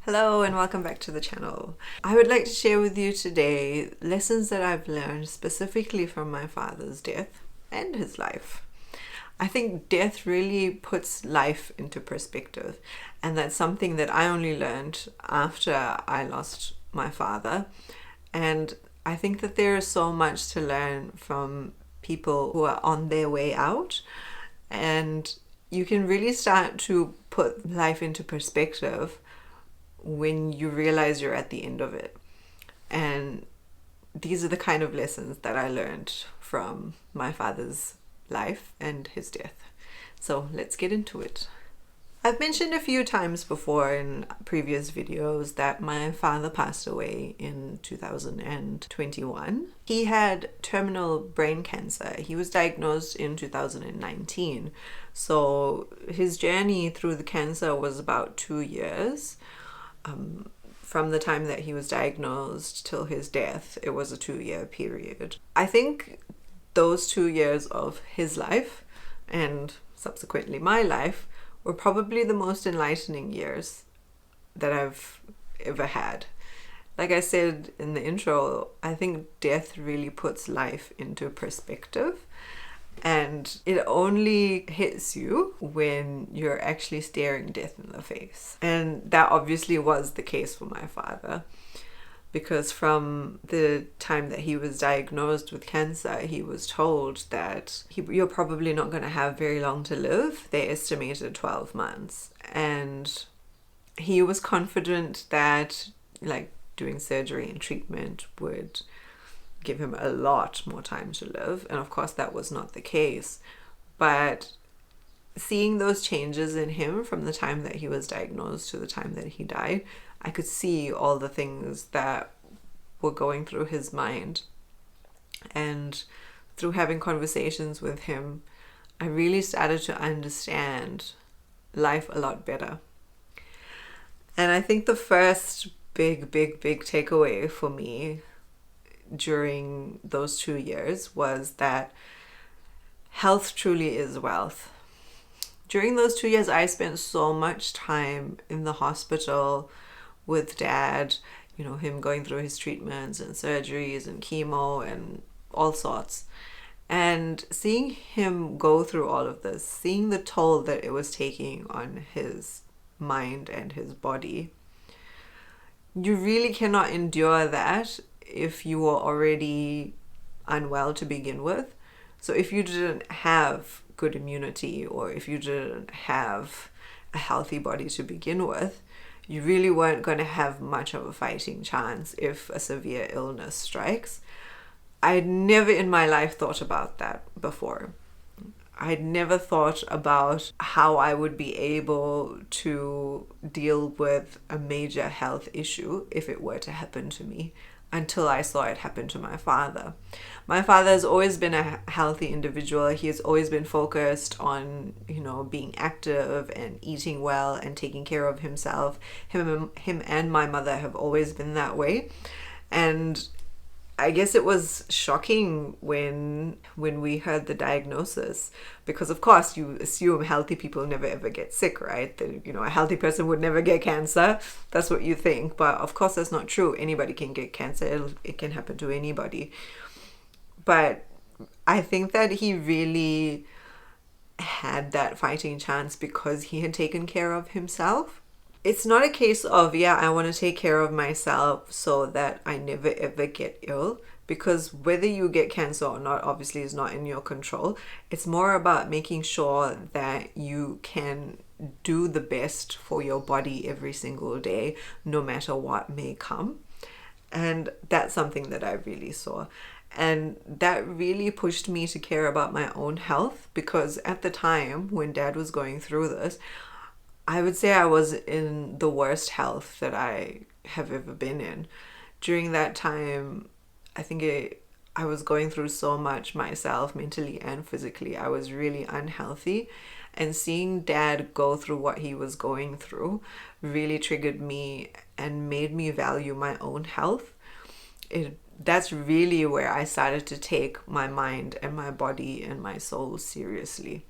Hello and welcome back to the channel. I would like to share with you today lessons that I've learned specifically from my father's death and his life. I think death really puts life into perspective, and that's something that I only learned after I lost my father. And I think that there is so much to learn from people who are on their way out, and you can really start to put life into perspective when you realize you're at the end of it. And these are the kind of lessons that I learned from my father's life and his death. So let's get into it. I've mentioned a few times before in previous videos that my father passed away in 2021. He had terminal brain cancer. He was diagnosed in 2019. So his journey through the cancer was about 2 years. From the time that he was diagnosed till his death, it was a 2-year period. I think those 2 years of his life and subsequently my life were probably the most enlightening years that I've ever had. Like I said in the intro, I think death really puts life into perspective. And it only hits you when you're actually staring death in the face. And that obviously was the case for my father, because from the time that he was diagnosed with cancer, he was told that you're probably not going to have very long to live. They estimated 12 months. And he was confident that doing surgery and treatment would give him a lot more time to live, and of course that was not the case. But seeing those changes in him from the time that he was diagnosed to the time that he died, I could see all the things that were going through his mind. And through having conversations with him, I really started to understand life a lot better. And I think the first big takeaway for me during those 2 years was that health truly is wealth. During those 2 years, I spent so much time in the hospital with Dad, him going through his treatments and surgeries and chemo and all sorts. And seeing him go through all of this, seeing the toll that it was taking on his mind and his body, you really cannot endure that if you were already unwell to begin with. So if you didn't have good immunity, or if you didn't have a healthy body to begin with, you really weren't going to have much of a fighting chance if a severe illness strikes. I'd never in my life thought about that before. I'd never thought about how I would be able to deal with a major health issue if it were to happen to me, until I saw it happen to my father. My father has always been a healthy individual. He has always been focused on, being active and eating well and taking care of himself. Him and my mother have always been that way. And I guess it was shocking when we heard the diagnosis, because of course you assume healthy people never ever get sick, right? That, a healthy person would never get cancer. That's what you think, but of course that's not true. Anybody can get cancer. It can happen to anybody. But I think that he really had that fighting chance because he had taken care of himself. It's not a case of, I want to take care of myself so that I never ever get ill, because whether you get cancer or not obviously is not in your control. It's more about making sure that you can do the best for your body every single day, no matter what may come. And that's something that I really saw. And that really pushed me to care about my own health, because at the time when Dad was going through this, I would say I was in the worst health that I have ever been in. During that time, I think I was going through so much myself, mentally and physically. I was really unhealthy. And seeing Dad go through what he was going through really triggered me and made me value my own health. That's really where I started to take my mind and my body and my soul seriously.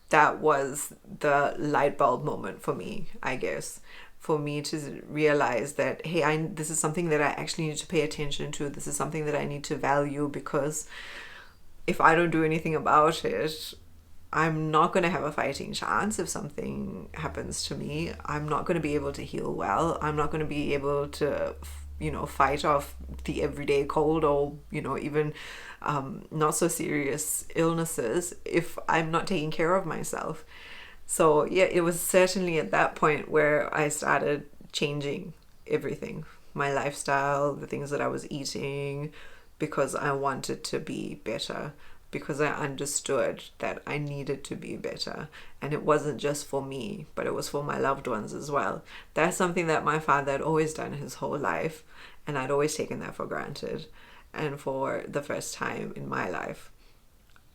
That was the light bulb moment for me, I guess, for me to realize that, hey, this is something that I actually need to pay attention to. This is something that I need to value, because if I don't do anything about it, I'm not going to have a fighting chance if something happens to me. I'm not going to be able to heal well. I'm not going to be able to, fight off the everyday cold, or, even not so serious illnesses if I'm not taking care of myself. So yeah, it was certainly at that point where I started changing everything, my lifestyle, the things that I was eating, because I wanted to be better, because I understood that I needed to be better. And it wasn't just for me, but it was for my loved ones as well. That's something that my father had always done his whole life, and I'd always taken that for granted. And for the first time in my life,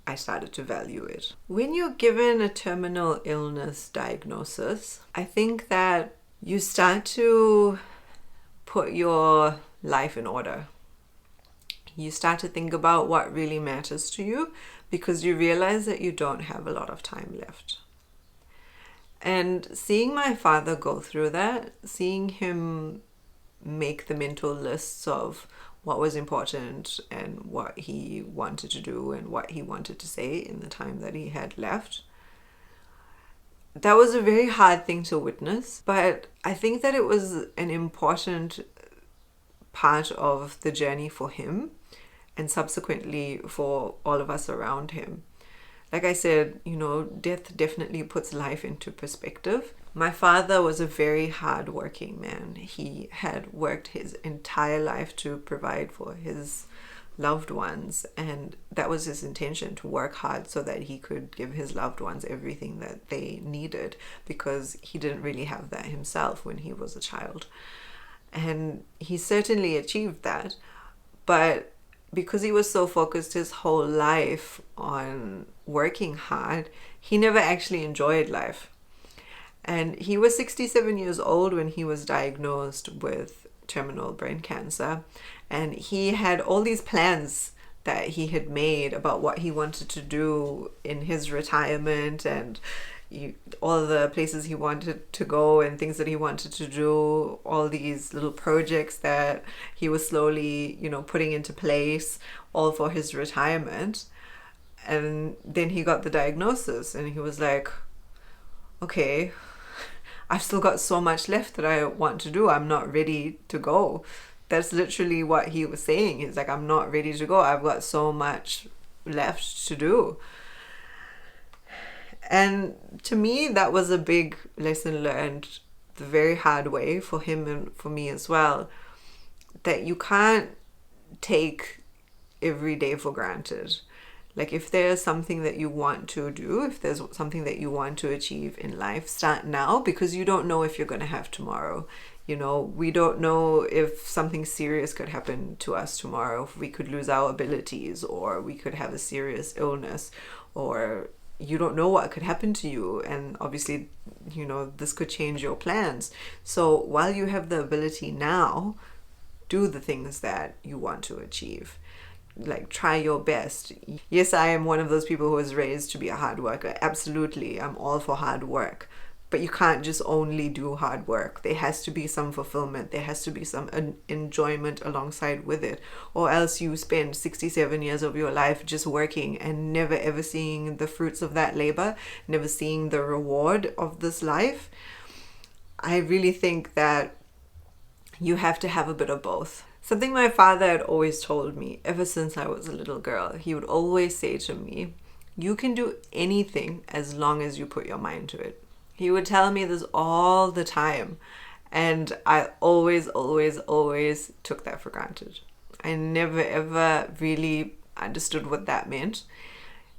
I started to value it. When you're given a terminal illness diagnosis, I think that you start to put your life in order. You start to think about what really matters to you, because you realize that you don't have a lot of time left. And seeing my father go through that, seeing him make the mental lists of what was important and what he wanted to do and what he wanted to say in the time that he had left, that was a very hard thing to witness. But I think that it was an important part of the journey for him, and subsequently for all of us around him. Like I said, death definitely puts life into perspective. My father was a very hard-working man. He had worked his entire life to provide for his loved ones, and that was his intention, to work hard so that he could give his loved ones everything that they needed, because he didn't really have that himself when he was a child. And he certainly achieved that, but because he was so focused his whole life on working hard, he never actually enjoyed life. And he was 67 years old when he was diagnosed with terminal brain cancer. And he had all these plans that he had made about what he wanted to do in his retirement, and all the places he wanted to go and things that he wanted to do, all these little projects that he was slowly, putting into place, all for his retirement. And then he got the diagnosis, and he was like, okay, I've still got so much left that I want to do. I'm not ready to go. That's literally what he was saying. He's like, I'm not ready to go. I've got so much left to do. And to me, that was a big lesson learned the very hard way, for him and for me as well, that you can't take every day for granted. Like, if there's something that you want to do, if there's something that you want to achieve in life, start now, because you don't know if you're going to have tomorrow. We don't know if something serious could happen to us tomorrow, if we could lose our abilities, or we could have a serious illness, or you don't know what could happen to you. And obviously, this could change your plans. So while you have the ability now, do the things that you want to achieve. Like, try your best. Yes, I am one of those people who was raised to be a hard worker. Absolutely, I'm all for hard work. But you can't just only do hard work. There has to be some fulfillment. There has to be some enjoyment alongside with it. Or else you spend 67 years of your life just working and never ever seeing the fruits of that labor, never seeing the reward of this life. I really think that you have to have a bit of both. Something my father had always told me ever since I was a little girl. He would always say to me, you can do anything as long as you put your mind to it. He would tell me this all the time, and I always took that for granted. I never ever really understood what that meant.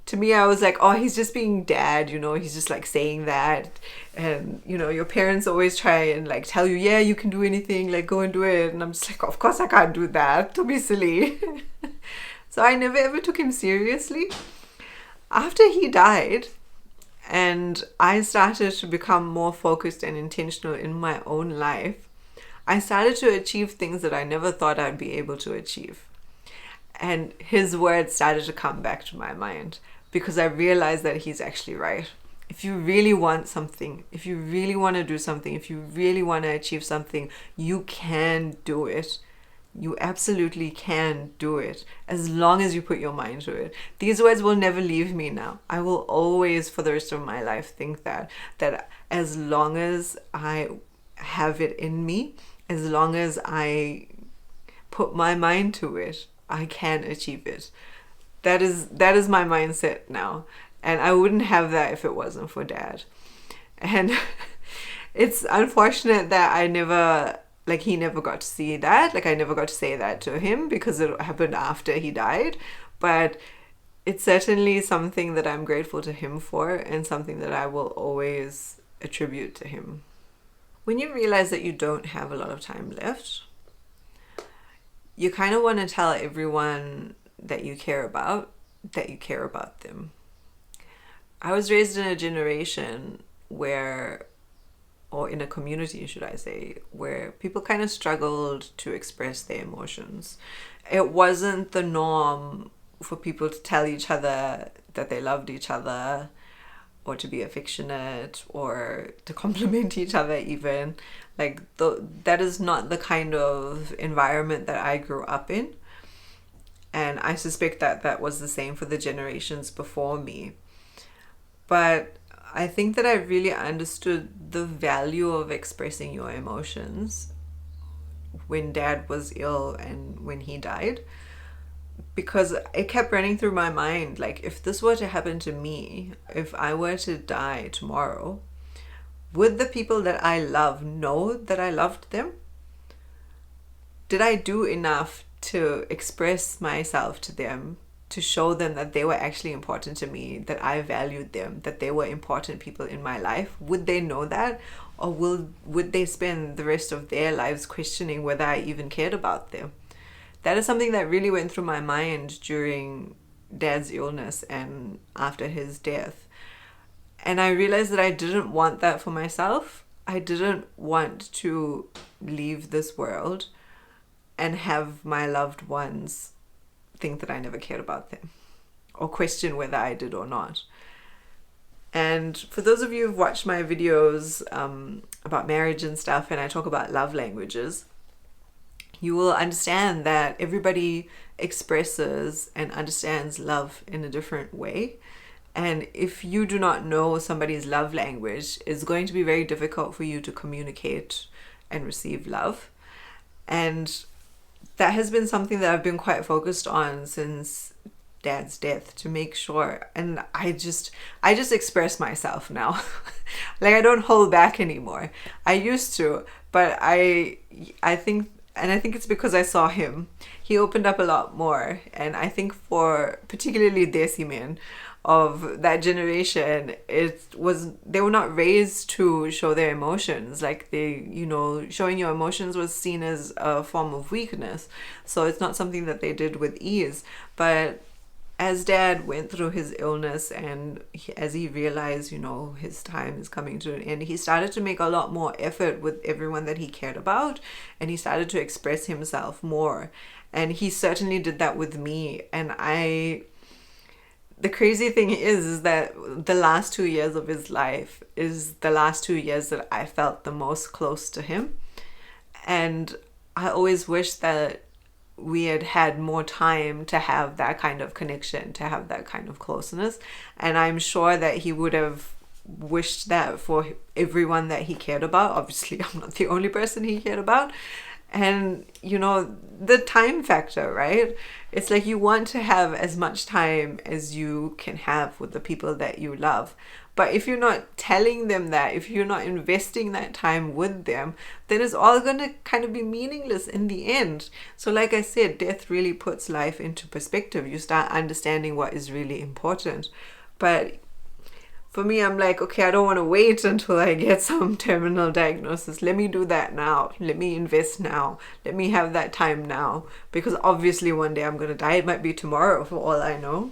To me, I was like, oh, he's just being dad, he's just like saying that. And, your parents always try and like tell you, yeah, you can do anything, like go and do it. And I'm just like, of course I can't do that. Don't be silly. So I never ever took him seriously. After he died, and I started to become more focused and intentional in my own life, I started to achieve things that I never thought I'd be able to achieve. And his words started to come back to my mind, because I realized that he's actually right. If you really want something, if you really want to do something, if you really want to achieve something, you can do it. You absolutely can do it as long as you put your mind to it. These words will never leave me now. I will always, for the rest of my life, think that as long as I have it in me, as long as I put my mind to it, I can achieve it. That is my mindset now. And I wouldn't have that if it wasn't for Dad. And it's unfortunate that I never, like, he never got to see that. Like, I never got to say that to him because it happened after he died. But it's certainly something that I'm grateful to him for, and something that I will always attribute to him. When you realize that you don't have a lot of time left, you kind of want to tell everyone that you care about them. I was raised in a generation where, or in a community, should I say, where people kind of struggled to express their emotions. It wasn't the norm for people to tell each other that they loved each other, or to be affectionate, or to compliment each other even. Like, that is not the kind of environment that I grew up in. And I suspect that was the same for the generations before me. But I think that I really understood the value of expressing your emotions when Dad was ill and when he died, because it kept running through my mind, like, if this were to happen to me, if I were to die tomorrow, would the people that I love know that I loved them? Did I do enough to express myself to them, to show them that they were actually important to me, that I valued them, that they were important people in my life? Would they know that? Or would they spend the rest of their lives questioning whether I even cared about them? That is something that really went through my mind during Dad's illness and after his death. And I realized that I didn't want that for myself. I didn't want to leave this world and have my loved ones think that I never cared about them, or question whether I did or not. And for those of you who've watched my videos about marriage and stuff, and I talk about love languages, you will understand that everybody expresses and understands love in a different way. And if you do not know somebody's love language, it's going to be very difficult for you to communicate and receive love. And that has been something that I've been quite focused on since Dad's death, to make sure. And I just express myself now. Like, I don't hold back anymore. I used to, but I think it's because I saw him. He opened up a lot more. And I think for particularly Desi men of that generation, they were not raised to show their emotions. Like, showing your emotions was seen as a form of weakness. So it's not something that they did with ease. But as Dad went through his illness, and as he realized, his time is coming to an end, he started to make a lot more effort with everyone that he cared about, and he started to express himself more. And he certainly did that with me. And the crazy thing is that the last 2 years of his life is the last 2 years that I felt the most close to him. And I always wish that we had had more time to have that kind of connection, to have that kind of closeness. And I'm sure that he would have wished that for everyone that he cared about. Obviously, I'm not the only person he cared about. And, the time factor, right? It's like you want to have as much time as you can have with the people that you love. But if you're not telling them that, if you're not investing that time with them, then it's all going to kind of be meaningless in the end. So like I said, death really puts life into perspective. You start understanding what is really important. But for me, I'm like, okay, I don't want to wait until I get some terminal diagnosis. Let me do that now. Let me invest now. Let me have that time now. Because obviously one day I'm going to die. It might be tomorrow for all I know.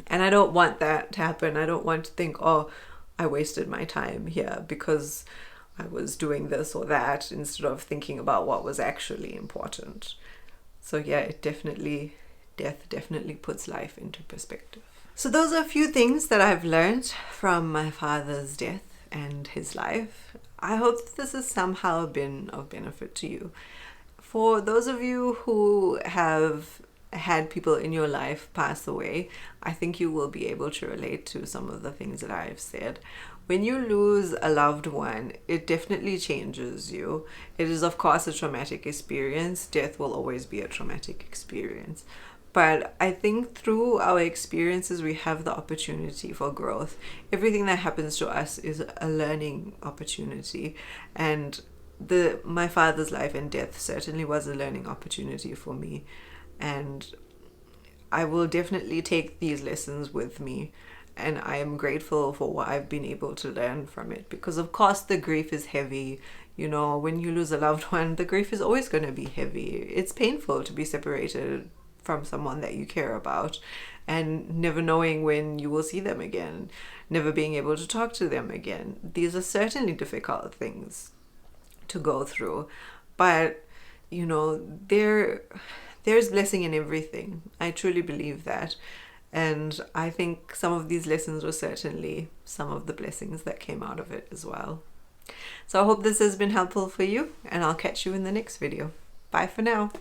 And I don't want that to happen. I don't want to think, oh, I wasted my time here because I was doing this or that, instead of thinking about what was actually important. So yeah, death definitely puts life into perspective. So those are a few things that I've learned from my father's death and his life. I hope that this has somehow been of benefit to you. For those of you who have had people in your life pass away, I think you will be able to relate to some of the things that I've said. When you lose a loved one, it definitely changes you. It is, of course, a traumatic experience. Death will always be a traumatic experience. But I think through our experiences, we have the opportunity for growth. Everything that happens to us is a learning opportunity. And my father's life and death certainly was a learning opportunity for me. And I will definitely take these lessons with me. And I am grateful for what I've been able to learn from it. Because, of course, the grief is heavy. You know, when you lose a loved one, the grief is always going to be heavy. It's painful to be separated from someone that you care about and never knowing when you will see them again, never being able to talk to them again. These are certainly difficult things to go through, but you know, there's blessing in everything. I truly believe that, and I think some of these lessons were certainly some of the blessings that came out of it as well. So I hope this has been helpful for you, and I'll catch you in the next video. Bye for now.